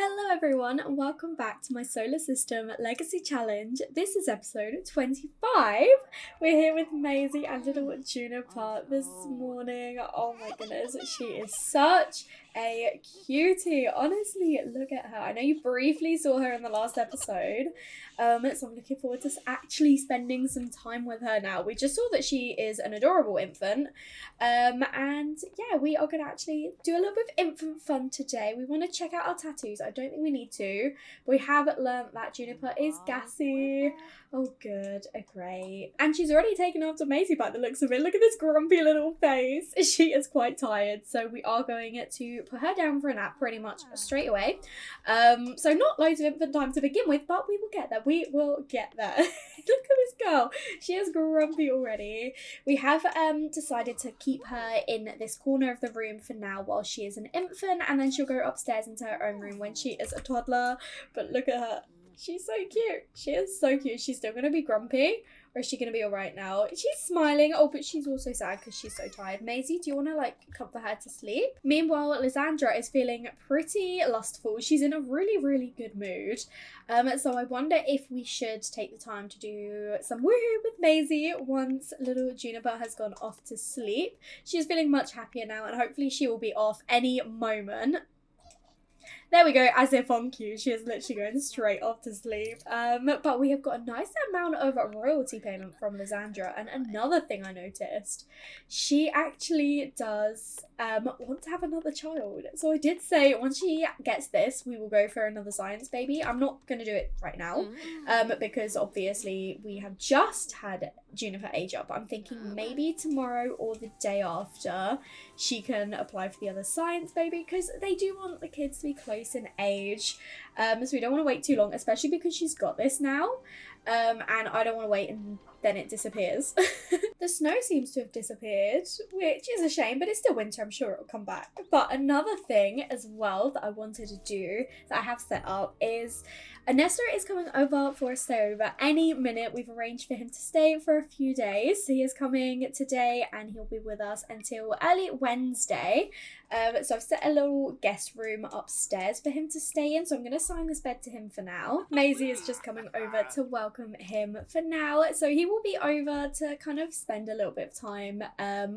Hello everyone and welcome back to my Solar System Legacy Challenge. This is episode 25. We're here with Maisy and little Juniper this morning. Oh my goodness, she is such a cutie. Honestly, look at her. I know you briefly saw her in the last episode, so I'm looking forward to actually spending some time with her now. We just saw that she is an adorable infant, and yeah, we are going to actually do a little bit of infant fun today. We want to check out our tattoos. I don't think we need to, but we have learnt that Juniper is gassy. Oh good, great. And she's already taken after Maisy by the looks of it. Look at this grumpy little face. She is quite tired, so we are going to put her down for a nap pretty much straight away. So not loads of infant time to begin with, but we will get there. We will get there. Look at this girl. She is grumpy already. We have decided to keep her in this corner of the room for now while she is an infant, and then she'll go upstairs into her own room when she is a toddler. But look at her. She's so cute. She is so cute. She's still going to be grumpy, or is she going to be all right now? She's smiling. Oh, but she's also sad because she's so tired. Maisy, do you want to, comfort her to sleep? Meanwhile, Lysandra is feeling pretty lustful. She's in a really, really good mood. So I wonder if we should take the time to do some woohoo with Maisy once little Juniper has gone off to sleep. She's feeling much happier now, and hopefully she will be off any moment. There we go, as if on cue, she is literally going straight off to sleep. But we have got a nice amount of royalty payment from Lysandra. And another thing I noticed, she actually does want to have another child. So I did say once she gets this, we will go for another science baby. I'm not going to do it right now because obviously we have just had Juniper age up. I'm thinking maybe tomorrow or the day after she can apply for the other science baby, because they do want the kids to be close in age, so we don't want to wait too long, especially because she's got this now, and I don't want to wait and then it disappears. The snow seems to have disappeared, which is a shame, but it's still winter. I'm sure it'll come back. But another thing as well that I wanted to do, that I have set up, is Ernesto is coming over for a stay over any minute. We've arranged for him to stay for a few days. He is coming today and he'll be with us until early Wednesday. So I've set a little guest room upstairs for him to stay in. So I'm going to assign this bed to him for now. Maisy is just coming over to welcome him for now. So he will be over to kind of spend a little bit of time.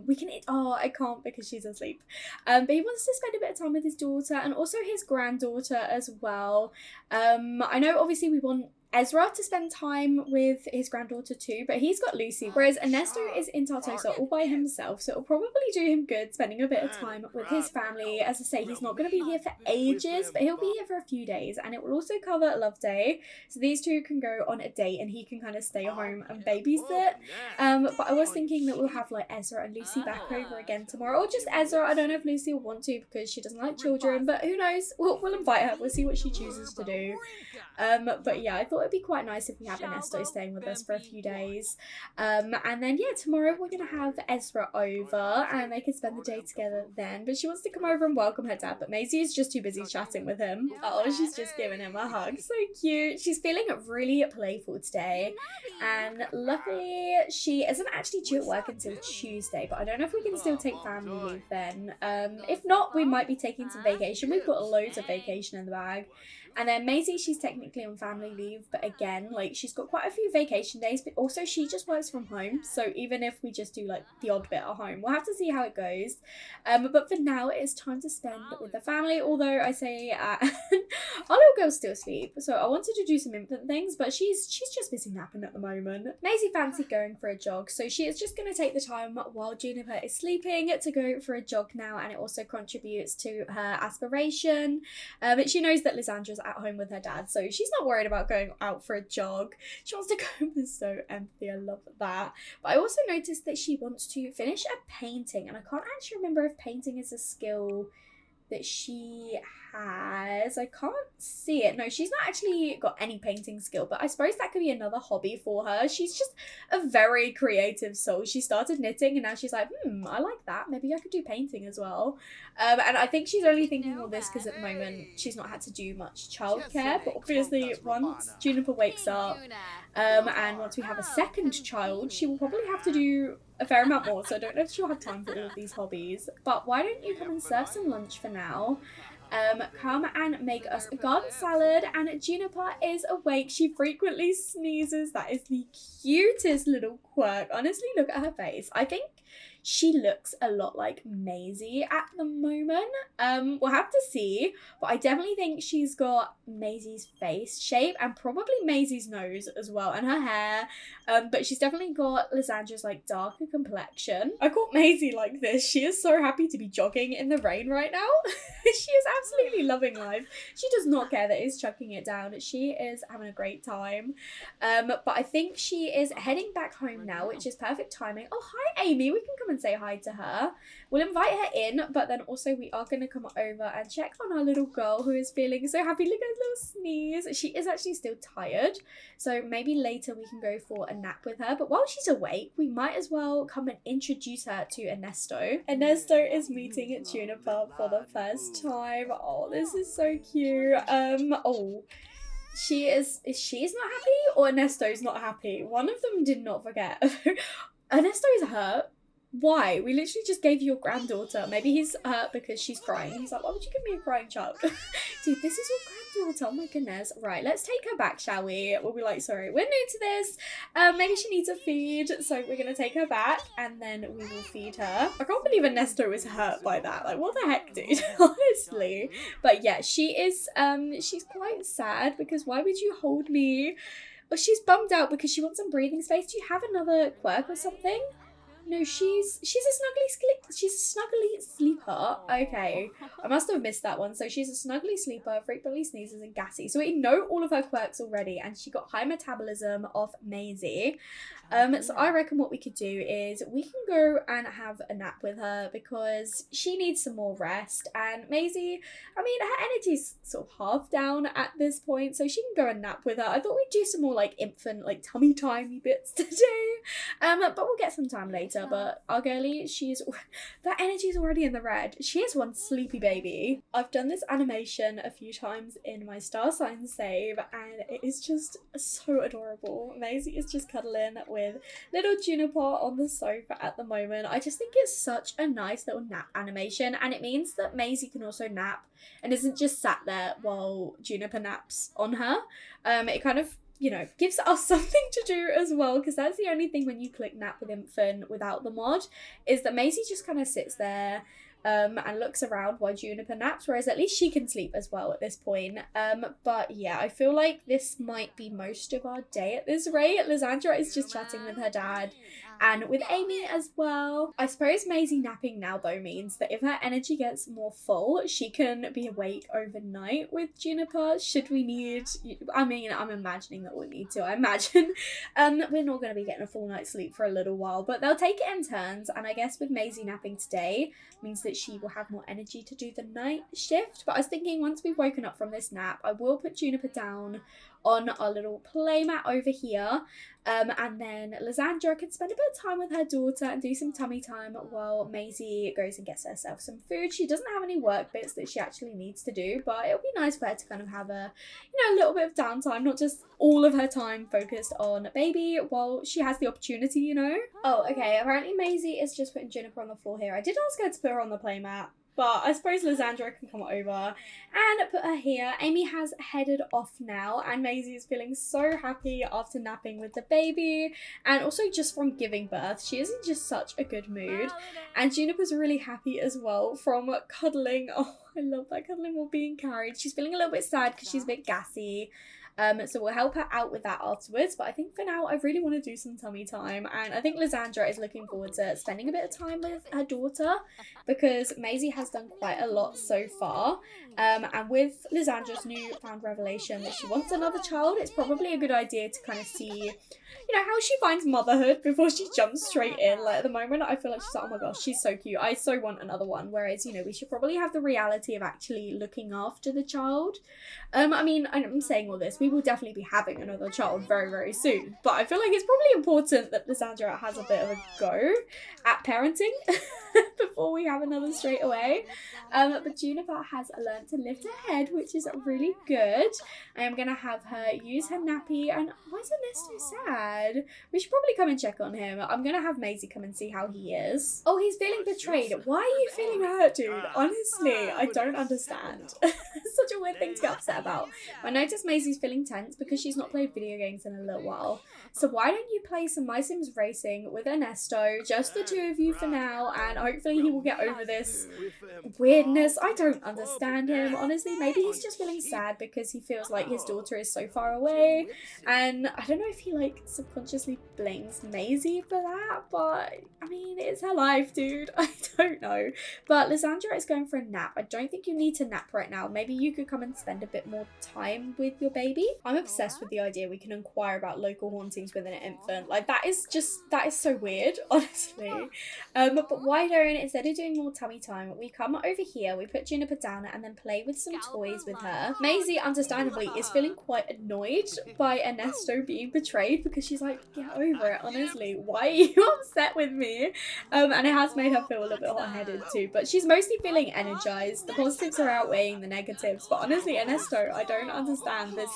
We can eat. Oh, I can't because she's asleep. But he wants to spend a bit of time with his daughter and also his granddaughter as well. I know obviously we want Ezra to spend time with his granddaughter too, but he's got Lucy, whereas Ernesto is in Tartosa all by himself, so it'll probably do him good spending a bit of time with his family. As I say, he's not going to be here for ages, but he'll be here for a few days, and it will also cover Love Day, so these two can go on a date and he can kind of stay home and babysit. But I was thinking that we'll have Ezra and Lucy back over again tomorrow, or just Ezra. I don't know if Lucy will want to because she doesn't like children, but who knows, we'll invite her, we'll see what she chooses to do. But yeah, I thought it'd be quite nice if we have Ernesto staying with us for a few days. And then yeah, tomorrow we're gonna have Ezra over and they can spend the day together then. But she wants to come over and welcome her dad, but Maisy is just too busy chatting with him. Oh, she's just giving him a hug. So cute. She's feeling really playful today, and luckily she isn't actually due at work until Tuesday, but I don't know if we can still take family leave then. If not, we might be taking some vacation. We've got loads of vacation in the bag. And then Maisy, she's technically on family leave, but again, she's got quite a few vacation days, but also she just works from home. So even if we just do the odd bit at home, we'll have to see how it goes. But for now, it is time to spend with the family. Although I say our little girl's still asleep, so I wanted to do some infant things, but she's just busy napping at the moment. Maisy fancied going for a jog, so she is just going to take the time while Juniper is sleeping to go for a jog now, and it also contributes to her aspiration. But she knows that Lysandra's at home with her dad, so she's not worried about going out for a jog. She wants to go. Is so empty. I love that. But I also noticed that she wants to finish a painting, and I can't actually remember if painting is a skill that she has. I can't see it. No, she's not actually got any painting skill, but I suppose that could be another hobby for her. She's just a very creative soul. She started knitting and now she's like, I like that. Maybe I could do painting as well. And I think she's only thinking all this because at the moment she's not had to do much childcare, but obviously once Juniper wakes up and once we have a second child, she will probably have to do a fair amount more, so I don't know if she'll have time for all of these hobbies. But why don't you come and serve some lunch for now? Come and make us a garden salad. And Juniper is awake. She frequently sneezes. That is the cutest little quirk. Honestly, look at her face. I think she looks a lot like Maisy at the moment. We'll have to see, but I definitely think she's got Maisy's face shape and probably Maisy's nose as well, and her hair. But she's definitely got Lysandra's like darker complexion. I caught Maisy like this. She is so happy to be jogging in the rain right now. She is absolutely loving life. She does not care that it's chucking it down. She is having a great time. But I think she is heading back home now, which is perfect timing. Oh, hi Amy, we can come and say hi to her. We'll invite her in, but then also we are going to come over and check on our little girl who is feeling so happy. Look at her little sneeze. She is actually still tired, so maybe later we can go for a nap with her. But while she's awake, we might as well come and introduce her to Ernesto. Ernesto is meeting Juniper for the first time. Oh, this is so cute. Oh, she's not happy, or Ernesto's not happy. One of them did not forget. Ernesto is hurt. Why? We literally just gave you your granddaughter. Maybe he's hurt because she's crying. He's like, why would you give me a crying child? Dude, this is your granddaughter. Oh my goodness. Right, let's take her back, shall we? We'll be like, sorry, we're new to this. Maybe she needs a feed. So we're going to take her back and then we will feed her. I can't believe Ernesto was hurt by that. Like, what the heck, dude? Honestly. But yeah, she is, she's quite sad because why would you hold me? Well, she's bummed out because she wants some breathing space. Do you have another quirk or something? No, she's a snuggly sleeper. Okay, I must have missed that one. So she's a snuggly sleeper, frequently sneezes and gassy. So we know all of her quirks already, and she got high metabolism off Maisy. So I reckon what we could do is we can go and have a nap with her because she needs some more rest. And Maisy, I mean, her energy's sort of half down at this point, so she can go and nap with her. I thought we'd do some more like infant, like tummy timey bits today. But we'll get some time later. But our girlie, that energy is already in the red. She is one sleepy baby. I've done this animation a few times in my star sign save, and it is just so adorable. Maisy is just cuddling with little Juniper on the sofa at the moment. I just think it's such a nice little nap animation, and it means that Maisy can also nap and isn't just sat there while Juniper naps on her. It kind of, you know, gives us something to do as well, because that's the only thing when you click nap with infant without the mod, is that Maisy just kind of sits there and looks around while Juniper naps, whereas at least she can sleep as well at this point. But yeah, I feel like this might be most of our day at this rate. Lysandra is just chatting with her dad and with Amy as well. I suppose Maisy napping now though means that if her energy gets more full, she can be awake overnight with Juniper should we need, I mean, I'm imagining that we'll need to. I imagine we're not going to be getting a full night's sleep for a little while, but they'll take it in turns. And I guess with Maisy napping today means that she will have more energy to do the night shift. But I was thinking once we've woken up from this nap, I will put Juniper down on our little playmat over here, and then Lysandra can spend a bit of time with her daughter and do some tummy time while Maisy goes and gets herself some food. She doesn't have any work bits that she actually needs to do, but it'll be nice for her to kind of have a, you know, a little bit of downtime, not just all of her time focused on baby while she has the opportunity, you know. Oh, okay, apparently Maisy is just putting Juniper on the floor here. I did ask her to put her on the playmat, but I suppose Lysandra can come over and put her here. Amy has headed off now, and Maisy is feeling so happy after napping with the baby, and also just from giving birth. She is in just such a good mood, and Juniper's really happy as well from cuddling. Oh, I love that, cuddling while being carried. She's feeling a little bit sad because she's a bit gassy. So we'll help her out with that afterwards, but I think for now I really want to do some tummy time, and I think Lysandra is looking forward to spending a bit of time with her daughter because Maisy has done quite a lot so far, and with Lysandra's newfound revelation that she wants another child, it's probably a good idea to kind of see, you know, how she finds motherhood before she jumps straight in. Like at the moment I feel like she's like, oh my gosh, she's so cute, I so want another one, whereas, you know, we should probably have the reality of actually looking after the child. I mean, I'm saying all this, we will definitely be having another child very, very soon. But I feel like it's probably important that Lysandra has a bit of a go at parenting before we have another straight away. But Juniper has learned to lift her head, which is really good. I am going to have her use her nappy. And why is Ernesto sad? We should probably come and check on him. I'm going to have Maisy come and see how he is. Oh, he's feeling betrayed. Why are you feeling hurt, dude? Honestly, I don't understand. It's such a weird thing to get upset about. I noticed Maisy's feeling tense because she's not played video games in a little while. So why don't you play some My Sims Racing with Ernesto, just the two of you for now, and hopefully he will get over this weirdness. I don't understand him, honestly. Maybe he's just feeling sad because he feels like his daughter is so far away, and I don't know if he like subconsciously blames Maisy for that, but I mean, it's her life, dude. I don't know. But Lysandra is going for a nap. I don't think you need to nap right now. Maybe you could come and spend a bit more time with your baby. I'm obsessed with the idea we can inquire about local hauntings with an infant. Like, that is so weird, honestly. But why don't, instead of doing more tummy time, we come over here, we put Juniper down and then play with some toys with her. Maisy, understandably, is feeling quite annoyed by Ernesto being betrayed because she's like, get over it, honestly. Why are you upset with me? And it has made her feel a little bit hot-headed too, but she's mostly feeling energized. The positives are outweighing the negatives, but honestly, Ernesto, I don't understand this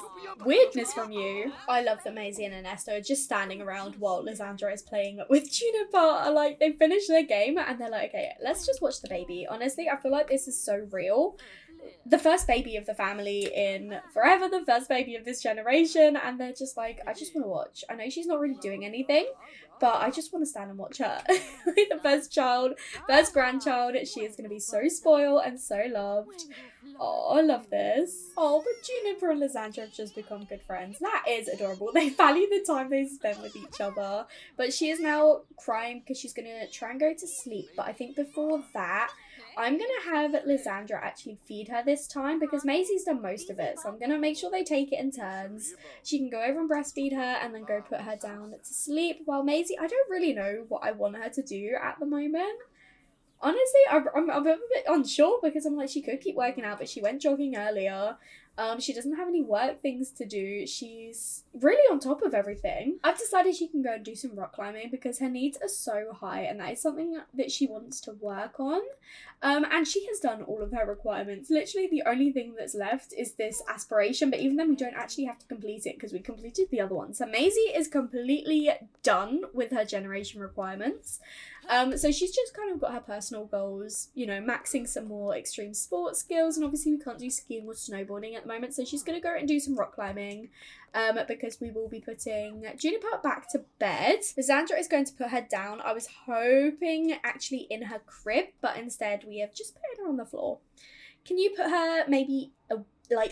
weirdness from you. I love that Maisy and Ernesto are just standing around while Lysandra is playing with Juniper. Like, they finish their game and they're like, okay, let's just watch the baby. Honestly, I feel like this is so real. The first baby of the family in forever, the first baby of this generation, and they're just like, I just want to watch. I know she's not really doing anything, but I just want to stand and watch her. Like, the first child, first grandchild, she is going to be so spoiled and so loved. Oh, I love this. Oh, but Juniper and Lysandra have just become good friends. That is adorable. They value the time they spend with each other. But she is now crying because she's going to try and go to sleep. But I think before that, I'm going to have Lysandra actually feed her this time because Maisy's done most of it. So I'm going to make sure they take it in turns. She can go over and breastfeed her and then go put her down to sleep. While Maisy, I don't really know what I want her to do at the moment. Honestly, I'm a bit unsure because I'm like, she could keep working out, but she went jogging earlier. She doesn't have any work things to do. She's really on top of everything. I've decided she can go and do some rock climbing because her needs are so high and that is something that she wants to work on. And she has done all of her requirements. Literally the only thing that's left is this aspiration, but even then we don't actually have to complete it because we completed the other one. So Maisy is completely done with her generation requirements. So she's just kind of got her personal goals, you know, maxing some more extreme sports skills, and obviously we can't do skiing or snowboarding at the moment, so she's going to go and do some rock climbing, because we will be putting Juniper back to bed. Lysandra is going to put her down. I was hoping actually in her crib, but instead we have just put her on the floor. Can you put her maybe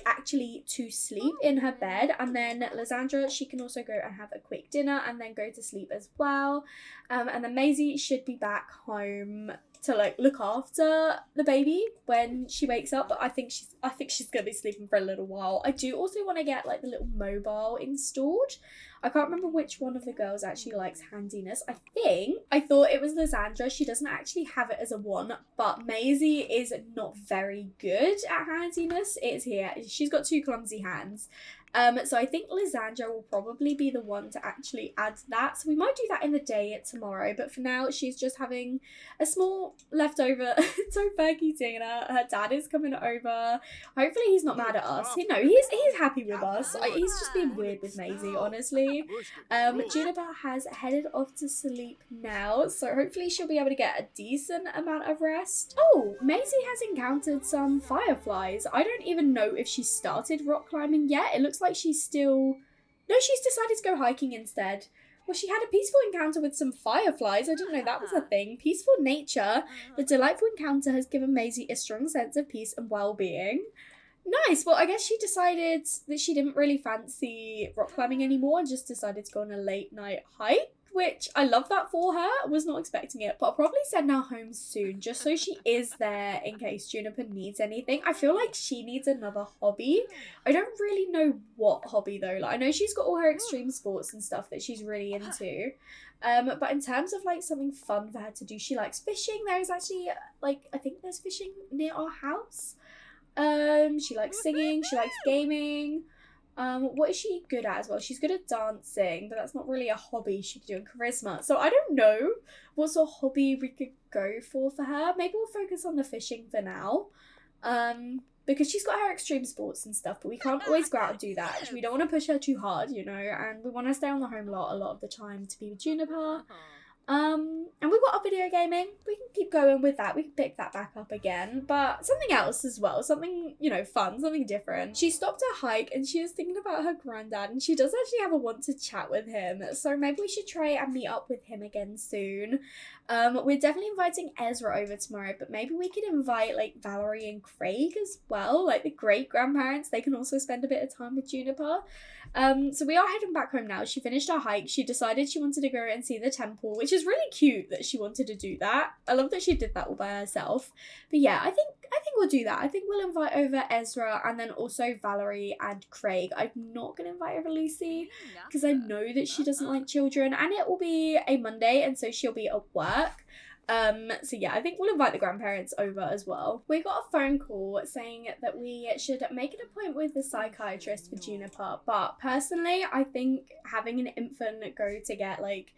actually to sleep in her bed, and then Lysandra, she can also go and have a quick dinner and then go to sleep as well. And then Maisy should be back home to like look after the baby when she wakes up, but I think she's gonna be sleeping for a little while. I do also want to get like the little mobile installed. I can't remember which one of the girls actually likes handiness. I thought it was Lysandra. She doesn't actually have it as a one, but Maisy is not very good at handiness. It's here. She's got two clumsy hands. So I think Lysandra will probably be the one to actually add that. So we might do that in the day tomorrow. But for now, she's just having a small leftover Fergie dinner. Her dad is coming over. Hopefully he's not mad at us. You know, he's happy with us. He's just being weird with Maisy, honestly. Juniper has headed off to sleep now. So hopefully she'll be able to get a decent amount of rest. Oh, Maisy has encountered some fireflies. I don't even know if she started rock climbing yet. It looks like she's decided to go hiking instead. Well, she had a peaceful encounter with some fireflies. I didn't know that was a thing. Peaceful nature. The delightful encounter has given Maisy a strong sense of peace and well-being. Nice. Well, I guess she decided that she didn't really fancy rock climbing anymore and just decided to go on a late night hike, which I love that for her. I was not expecting it, but I'll probably send her home soon just so she is there in case Juniper needs anything. I feel like she needs another hobby. I don't really know what hobby though. Like, I know she's got all her extreme sports and stuff that she's really into. But in terms of like something fun for her to do, she likes fishing. There is actually I think there's fishing near our house. She likes singing, she likes gaming. What is she good at as well? She's good at dancing, but that's not really a hobby she could do in charisma. So I don't know what sort of hobby we could go for her. Maybe we'll focus on the fishing for now. Because she's got her extreme sports and stuff, but we can't always go out and do that. We don't want to push her too hard, you know, and we want to stay on the home lot a lot of the time to be with Juniper. And we've got our video gaming. We can keep going with that. We can pick that back up again. But something else as well. Something, you know, fun. Something different. She stopped her hike and she was thinking about her granddad. And she does actually have a want to chat with him. So maybe we should try and meet up with him again soon. We're definitely inviting Ezra over tomorrow. But maybe we could invite, like, Valerie and Craig as well. Like, the great-grandparents. They can also spend a bit of time with Juniper. So we are heading back home now. She finished her hike. She decided she wanted to go and see the temple, which is really cute that she wanted to do that. I love that she did that all by herself. But yeah, I think we'll do that. I think we'll invite over Ezra and then also Valerie and Craig. I'm not going to invite over Lucy because I know that she doesn't like children, and it will be a Monday and so she'll be at work. So yeah, I think we'll invite the grandparents over as well. We got a phone call saying that we should make an appointment with the psychiatrist for Juniper, but personally I think having an infant go to get like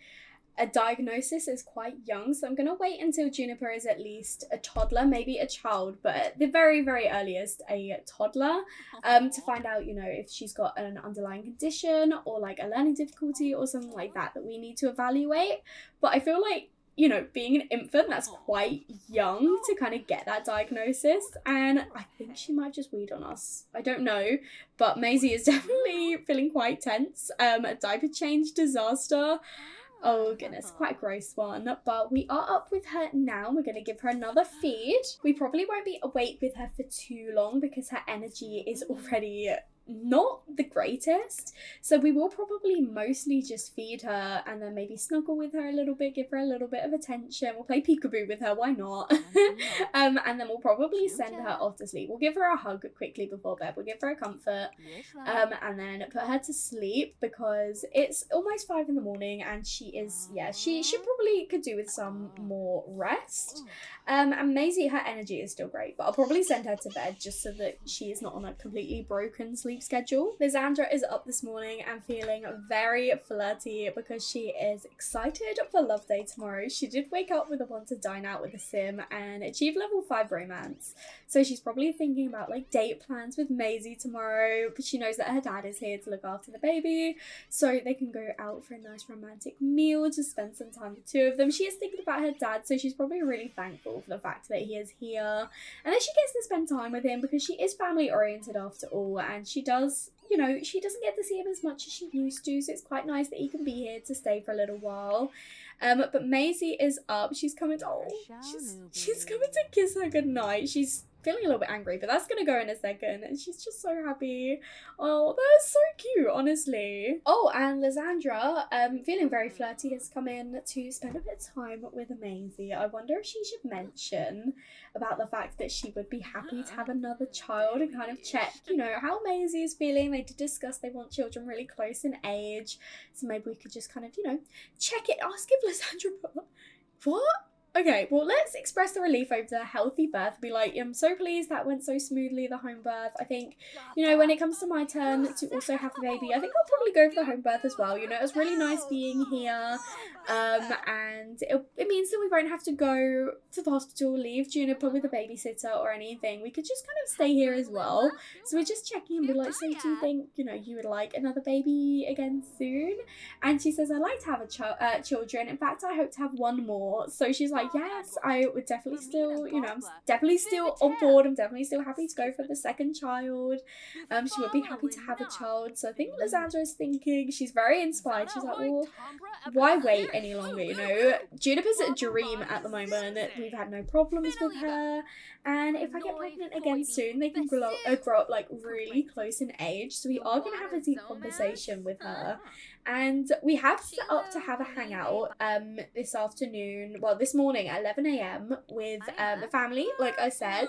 a diagnosis is quite young, so I'm gonna wait until Juniper is at least a toddler, maybe a child, but at the very, very earliest a toddler, to find out, you know, if she's got an underlying condition or like a learning difficulty or something like that we need to evaluate. But I feel like, you know, being an infant, that's quite young to kind of get that diagnosis, and I think she might just weed on us. I don't know, but Maisy is definitely feeling quite tense. A diaper change disaster. Oh goodness, quite a gross one. But we are up with her now. We're going to give her another feed. We probably won't be awake with her for too long because her energy is already not the greatest, so we will probably mostly just feed her and then maybe snuggle with her a little bit, give her a little bit of attention. We'll play peekaboo with her, why not? And then we'll probably send her off to sleep. We'll give her a hug quickly before bed, we'll give her a comfort, and then put her to sleep because it's almost 5 a.m. and she is, yeah, she probably could do with some more rest. And Maisy, her energy is still great, but I'll probably send her to bed just so that she is not on a completely broken sleep schedule. Lysandra is up this morning and feeling very flirty because she is excited for Love Day tomorrow. She did wake up with a want to dine out with a sim and achieve level 5 romance. So she's probably thinking about like date plans with Maisy tomorrow, but she knows that her dad is here to look after the baby, so they can go out for a nice romantic meal to spend some time with the two of them. She is thinking about her dad, so she's probably really thankful for the fact that he is here and that she gets to spend time with him because she is family oriented after all, and she does, you know, she doesn't get to see him as much as she used to, so it's quite nice that he can be here to stay for a little while. But Maisy is up. She's coming to, she's coming to kiss her goodnight. She's feeling a little bit angry, but that's gonna go in a second, and she's just so happy. Oh, that's so cute, honestly. Oh, and Lysandra, feeling very flirty, has come in to spend a bit of time with Maisy. I wonder if she should mention about the fact that she would be happy to have another child and kind of check, you know, how Maisy is feeling. They did discuss they want children really close in age, so maybe we could just kind of, you know, check it, ask if Lysandra, what? Okay, well, let's express the relief over the healthy birth. Be like, I'm so pleased that went so smoothly, the home birth. I think, you know, when it comes to my turn to also have a baby, I think I'll probably go for the home birth as well. You know, it was really nice being here. And it means that we won't have to go to the hospital, leave Juniper with a babysitter or anything. We could just kind of stay here as well. So we're just checking and be like, so do you think, you know, you would like another baby again soon? And she says, I'd like to have children. In fact, I hope to have one more. So she's like, yes, I would definitely still, you know, I'm definitely still on board. I'm definitely still happy to go for the second child. She would be happy to have a child. So I think Lysandra is thinking, she's very inspired. She's like, well, why wait any longer, you know? Juniper's a dream at the moment. We've had no problems with her. And if I get pregnant again soon, they can grow up like really close in age. So we are going to have a deep conversation with her And we have set up to have a hangout this afternoon, well this morning at 11 a.m. with the family, like I said.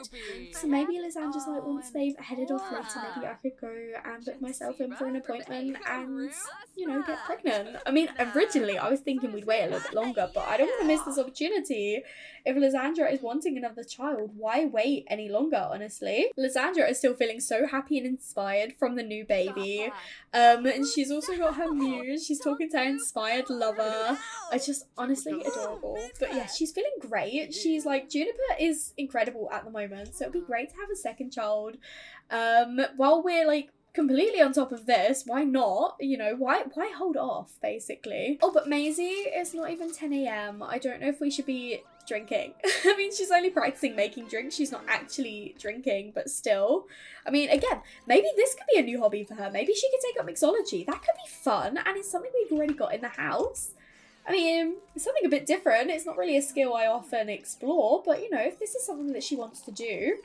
So maybe Lysandra's like, once they've headed off later, maybe I could go and book myself in for an appointment and, you know, get pregnant. I mean, originally I was thinking we'd wait a little bit longer, but I don't want to miss this opportunity. If Lysandra is wanting another child, why wait any longer, honestly? Lysandra is still feeling so happy and inspired from the new baby. And she's also got her muse. She's talking to her inspired lover. It's just honestly adorable. But yeah, she's feeling great. She's like, Juniper is incredible at the moment, so it'd be great to have a second child. While we're like completely on top of this, why not? You know, why hold off, basically? Oh, but Maisy, it's not even 10 a.m. I don't know if we should be drinking. I mean, she's only practicing making drinks. She's not actually drinking, but still. I mean, again, maybe this could be a new hobby for her. Maybe she could take up mixology. That could be fun, and it's something we've already got in the house. I mean, it's something a bit different. It's not really a skill I often explore, but you know, if this is something that she wants to do,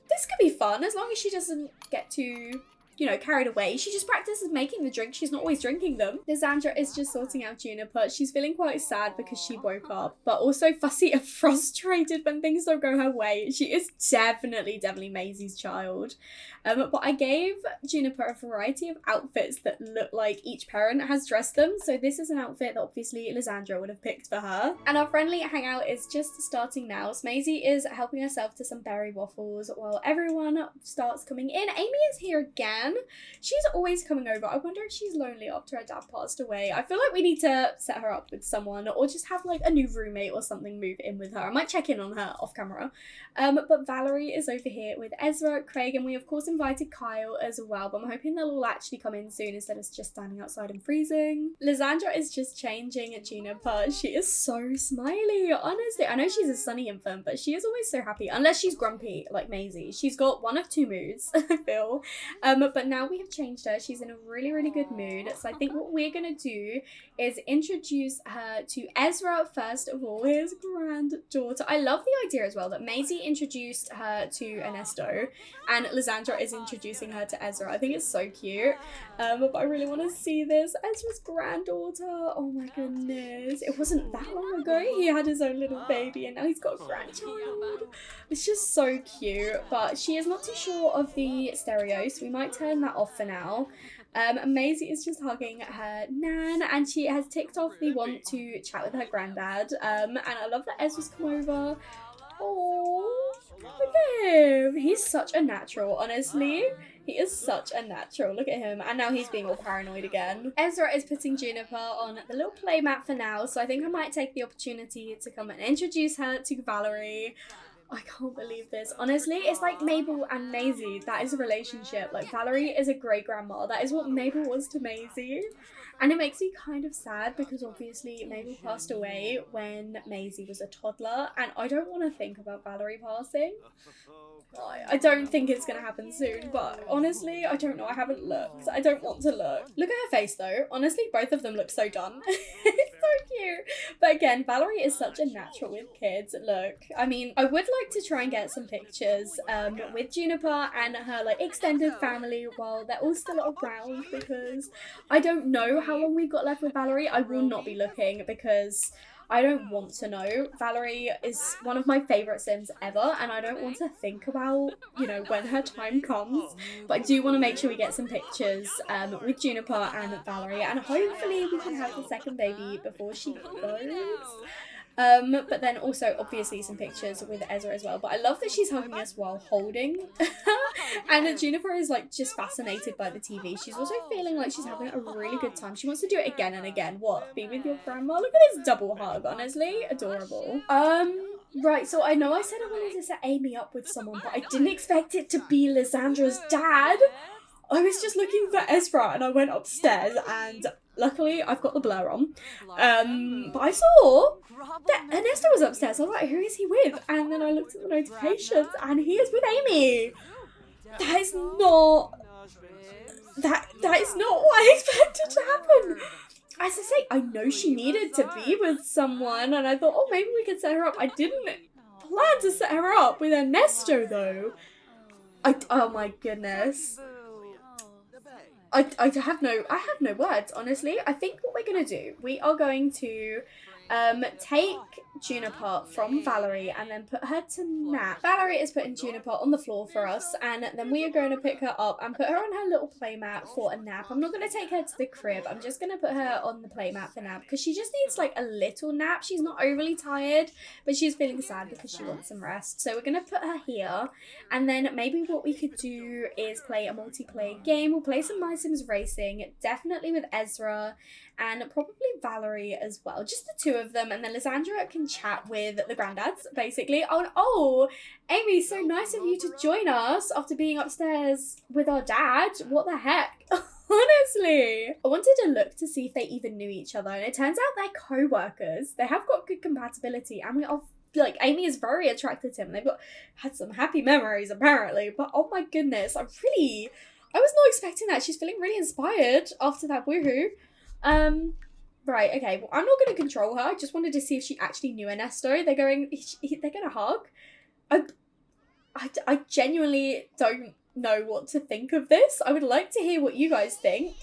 this could be fun, as long as she doesn't get too, you know, carried away. She just practices making the drink. She's not always drinking them. Lysandra is just sorting out Juniper. She's feeling quite sad because she woke up, but also fussy and frustrated when things don't go her way. She is definitely Maisy's child. But I gave Juniper a variety of outfits that look like each parent has dressed them. So this is an outfit that obviously Lysandra would have picked for her. And our friendly hangout is just starting now. So Maisy is helping herself to some berry waffles while everyone starts coming in. Amy is here again. She's always coming over. I wonder if she's lonely after her dad passed away. I feel like we need to set her up with someone, or just have like a new roommate or something move in with her. I might check in on her off camera. But Valerie is over here with Ezra, Craig, and we of course invited Kyle as well, but I'm hoping they'll all actually come in soon instead of just standing outside and freezing. Lysandra is just changing at Juniper. She is so smiley, honestly. I know she's a sunny infant, but she is always so happy, unless she's grumpy like Maisy. She's got one of two moods, I feel. But now we have changed her. She's in a really good mood. So I think what we're gonna do is introduce her to Ezra first of all, his granddaughter. I love the idea as well that Maisy introduced her to Ernesto and Lysandra is introducing her to Ezra. I think it's so cute. But I really want to see this. Ezra's granddaughter. Oh my goodness. It wasn't that long ago he had his own little baby and now he's got a grandchild. It's just so cute. But she is not too sure of the stereo, so we might turn that off for now. Maisy is just hugging her nan, and she has ticked off the want to chat with her granddad. And I love that Ezra's come over. Oh, look at him. He's such a natural, honestly. He is such a natural. Look at him. And now he's being all paranoid again. Ezra is putting Juniper on the little playmat for now, so I think I might take the opportunity to come and introduce her to Valerie. I can't believe this. Honestly, it's like Mabel and Maisy. That is a relationship. Like, Valerie is a great grandma. That is what Mabel was to Maisy. And it makes me kind of sad because obviously Mabel passed away when Maisy was a toddler. And I don't want to think about Valerie passing. I don't think it's going to happen soon, but honestly, I don't know. I haven't looked. I don't want to look. Look at her face though. Honestly, both of them look so done. It's so cute. But again, Valerie is such a natural with kids. Look, I mean, I would like to try and get some pictures with Juniper and her like extended family while they're all still around, because I don't know how long we've got left with Valerie. I will not be looking because I don't want to know. Valerie is one of my favourite Sims ever, and I don't want to think about, you know, when her time comes. But I do want to make sure we get some pictures with Juniper and Valerie, and hopefully we can have the second baby before she goes. But then also obviously some pictures with Ezra as well. But I love that she's hugging us while holding. And Juniper is like just fascinated by the TV. She's also feeling like she's having a really good time. She wants to do it again and again. What? Be with your grandma? Look at this double hug, honestly. Adorable. Right, so I know I said I wanted to set Amy up with someone, but I didn't expect it to be Lysandra's dad. I was just looking for Ezra and I went upstairs and luckily I've got the blur on. But I saw that Ernesto was upstairs. I was like, who is he with? And then I looked at the notifications and he is with Amy. That is not what I expected to happen. As I say, I know she needed to be with someone and I thought, oh, maybe we could set her up. I didn't plan to set her up with Ernesto though. Oh my goodness. I have no words, honestly. I think what we're gonna do, we are going to take Juniper from Valerie and then put her to nap. Valerie is putting Juniper on the floor for us, and then we are going to pick her up and put her on her little playmat for a nap. I'm not going to take her to the crib. I'm just going to put her on the playmat for nap because she just needs like a little nap. She's not overly tired, but she's feeling sad because she wants some rest. So we're going to put her here, and then maybe what we could do is play a multiplayer game. We'll play some My Sims Racing, definitely with Ezra, and probably Valerie as well. Just the two of them, and then Lysandra can chat with the granddads, basically. Oh, Amy, so nice of you to join us after being upstairs with our dad. What the heck? Honestly. I wanted to look to see if they even knew each other, and it turns out they're co-workers. They have got good compatibility, and we are like, Amy is very attracted to him. They've had some happy memories, apparently. But oh my goodness, I was not expecting that. She's feeling really inspired after that woohoo. Right, okay, well, I'm not going to control her. I just wanted to see if she actually knew Ernesto. They're going to hug. I genuinely don't know what to think of this. I would like to hear what you guys think,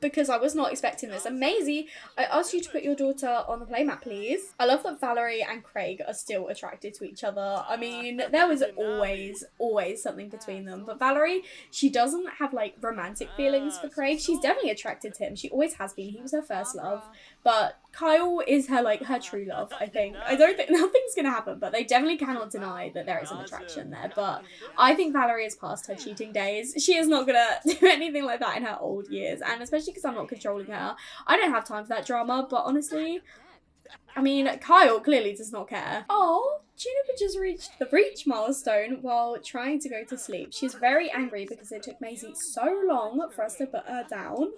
because I was not expecting this. And Maisy, I asked you to put your daughter on the playmat, please. I love that Valerie and Craig are still attracted to each other. I mean, there was always something between them. But Valerie, she doesn't have, like, romantic feelings for Craig. She's definitely attracted to him. She always has been. He was her first love. But Kyle is her true love, I think. I don't think nothing's gonna happen, but they definitely cannot deny that there is an attraction there. But I think Valerie is past her cheating days. She is not gonna do anything like that in her old years, and especially because I'm not controlling her. I don't have time for that drama, but honestly, I mean, Kyle clearly does not care. Oh, Juniper just reached the breach milestone while trying to go to sleep. She's very angry because it took Maisy so long for us to put her down.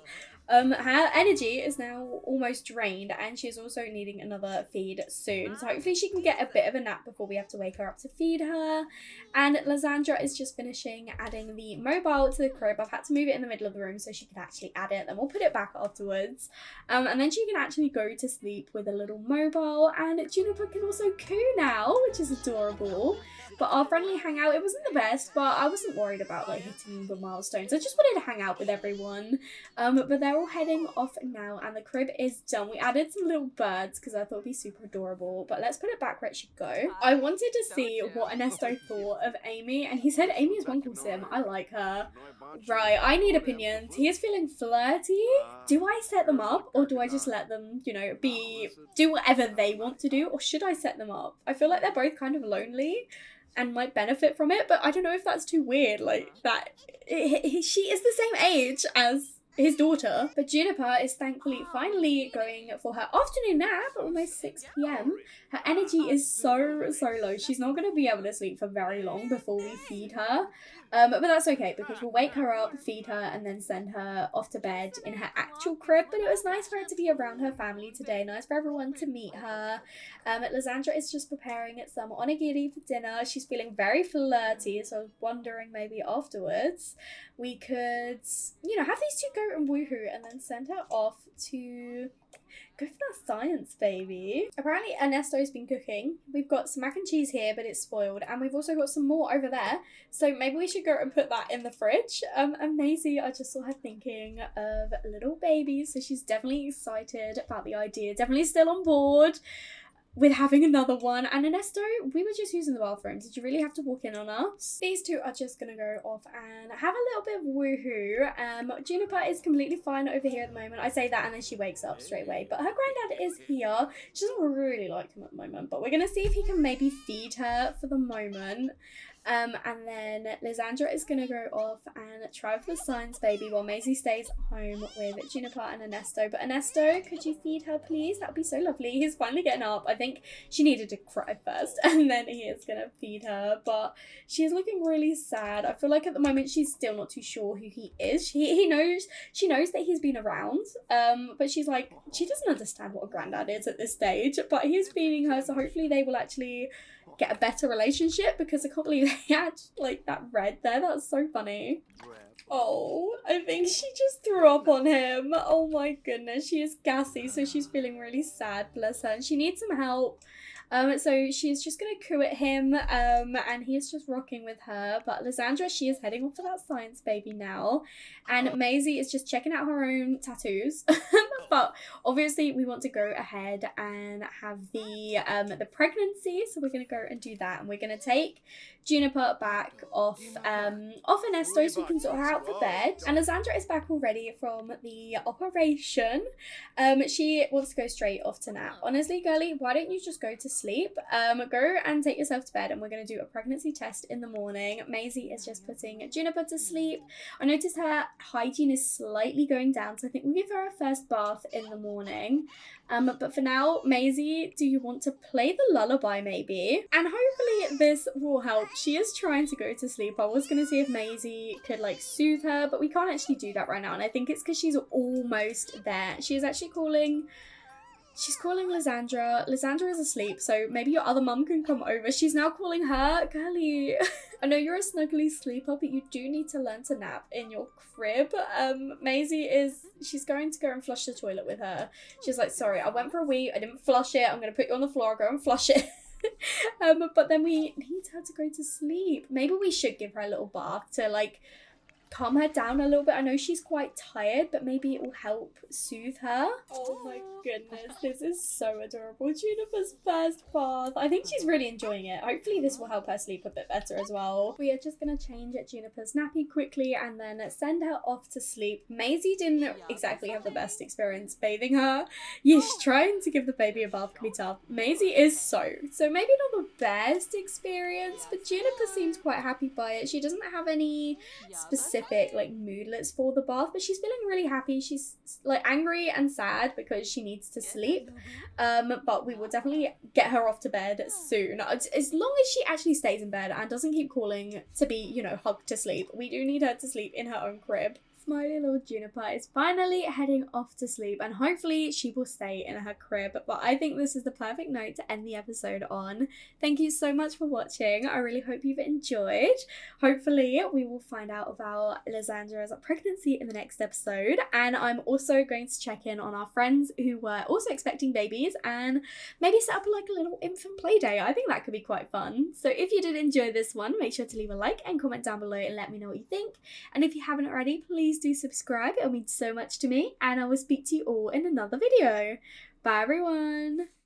Her energy is now almost drained, and she's also needing another feed soon. So hopefully she can get a bit of a nap before we have to wake her up to feed her. And Lysandra is just finishing adding the mobile to the crib. I've had to move it in the middle of the room so she can actually add it. Then we'll put it back afterwards. And then she can actually go to sleep with a little mobile. And Juniper can also coo now, which is adorable. But our friendly hangout, it wasn't the best, but I wasn't worried about like hitting the milestones. I just wanted to hang out with everyone. But they're all heading off now, and the crib is done. We added some little birds because I thought it'd be super adorable. But let's put it back where it should go. I wanted to see what Ernesto thought of Amy, and he said Amy is one cool sim. I like her. Right, I need opinions. He is feeling flirty. Do I set them up, or do I just let them, you know, do whatever they want to do, or should I set them up? I feel like they're both kind of lonely and might benefit from it, but I don't know if that's too weird, like that she is the same age as his daughter. But Juniper is thankfully finally going for her afternoon nap at almost 6 p.m. Her energy is so low. She's not going to be able to sleep for very long before we feed her. But that's okay, because we'll wake her up, feed her, and then send her off to bed in her actual crib. But it was nice for her to be around her family today. Nice for everyone to meet her. Lysandra is just preparing some onigiri for dinner. She's feeling very flirty, so I was wondering maybe afterwards we could, you know, have these two go and woohoo and then send her off to go for that science, baby. Apparently Ernesto's been cooking. We've got some mac and cheese here, but it's spoiled, and we've also got some more over there, so maybe we should go and put that in the fridge. And Maisy, I just saw her thinking of little babies, so she's definitely excited about the idea, definitely still on board with having another one. And Ernesto, we were just using the bathroom. Did you really have to walk in on us? These two are just gonna go off and have a little bit of woohoo. Juniper is completely fine over here at the moment. I say that and then she wakes up straight away. But her granddad is here. She doesn't really like him at the moment, but we're gonna see if he can maybe feed her for the moment. And then Lysandra is going to go off and try for the science baby while Maisy stays home with Juniper and Ernesto. But Ernesto, could you feed her, please? That would be so lovely. He's finally getting up. I think she needed to cry first, and then he is going to feed her. But she is looking really sad. I feel like at the moment she's still not too sure who he is. She knows that he's been around, but she's like, she doesn't understand what a granddad is at this stage. But he's feeding her, so hopefully they will actually get a better relationship, because I can't believe they had like that red there. That's so funny. Oh, I think she just threw up on him. Oh my goodness, she is gassy, so she's feeling really sad, bless her, and she needs some help. So she's just gonna coo at him, and he is just rocking with her. But Lysandra, she is heading off to that science baby now, and Maisy is just checking out her own tattoos. But obviously, we want to go ahead and have the pregnancy, so we're gonna go and do that, and we're gonna take Juniper back off a nesto so we can sort her out for bed. And Lysandra is back already from the operation. She wants to go straight off to nap. Honestly, girly, why don't you just go to sleep? Go and take yourself to bed, and we're going to do a pregnancy test in the morning. Maisy is just putting Juniper to sleep. I noticed her hygiene is slightly going down, so I think we'll give her a first bath in the morning. But for now, Maisy, do you want to play the lullaby maybe? And hopefully this will help. She is trying to go to sleep. I was going to see if Maisy could like soothe her, but we can't actually do that right now. And I think it's because she's almost there. She is actually calling... She's calling Lysandra. Lysandra is asleep, so maybe your other mum can come over. She's now calling her. Girly, I know you're a snuggly sleeper, but you do need to learn to nap in your crib. Maisy she's going to go and flush the toilet with her. She's like, sorry, I went for a wee, I didn't flush it. I'm going to put you on the floor, go and flush it. But then we need her to go to sleep. Maybe we should give her a little bath to like calm her down a little bit. I know she's quite tired, but maybe it will help soothe her. Oh my goodness, this is so adorable. Juniper's first bath. I think she's really enjoying it. Hopefully this will help her sleep a bit better as well. We are just going to change Juniper's nappy quickly and then send her off to sleep. Maisy didn't exactly have the best experience bathing her. Yes, trying to give the baby a bath can be tough. Maisy is so maybe not the best experience, but Juniper seems quite happy by it. She doesn't have any specific like moodlets for the bath, but she's feeling really happy. She's like angry and sad because she needs to sleep, but we will definitely get her off to bed soon, as long as she actually stays in bed and doesn't keep calling to be, you know, hugged to sleep. We do need her to sleep in her own crib. Smiley little Juniper is finally heading off to sleep, and hopefully she will stay in her crib. But I think this is the perfect note to end the episode on. Thank you so much for watching. I really hope you've enjoyed. Hopefully we will find out about Lysandra's pregnancy in the next episode, and I'm also going to check in on our friends who were also expecting babies and maybe set up like a little infant play day. I think that could be quite fun. So if you did enjoy this one, make sure to leave a like and comment down below and let me know what you think. And if you haven't already, please do subscribe. It'll mean so much to me, and I will speak to you all in another video. Bye everyone.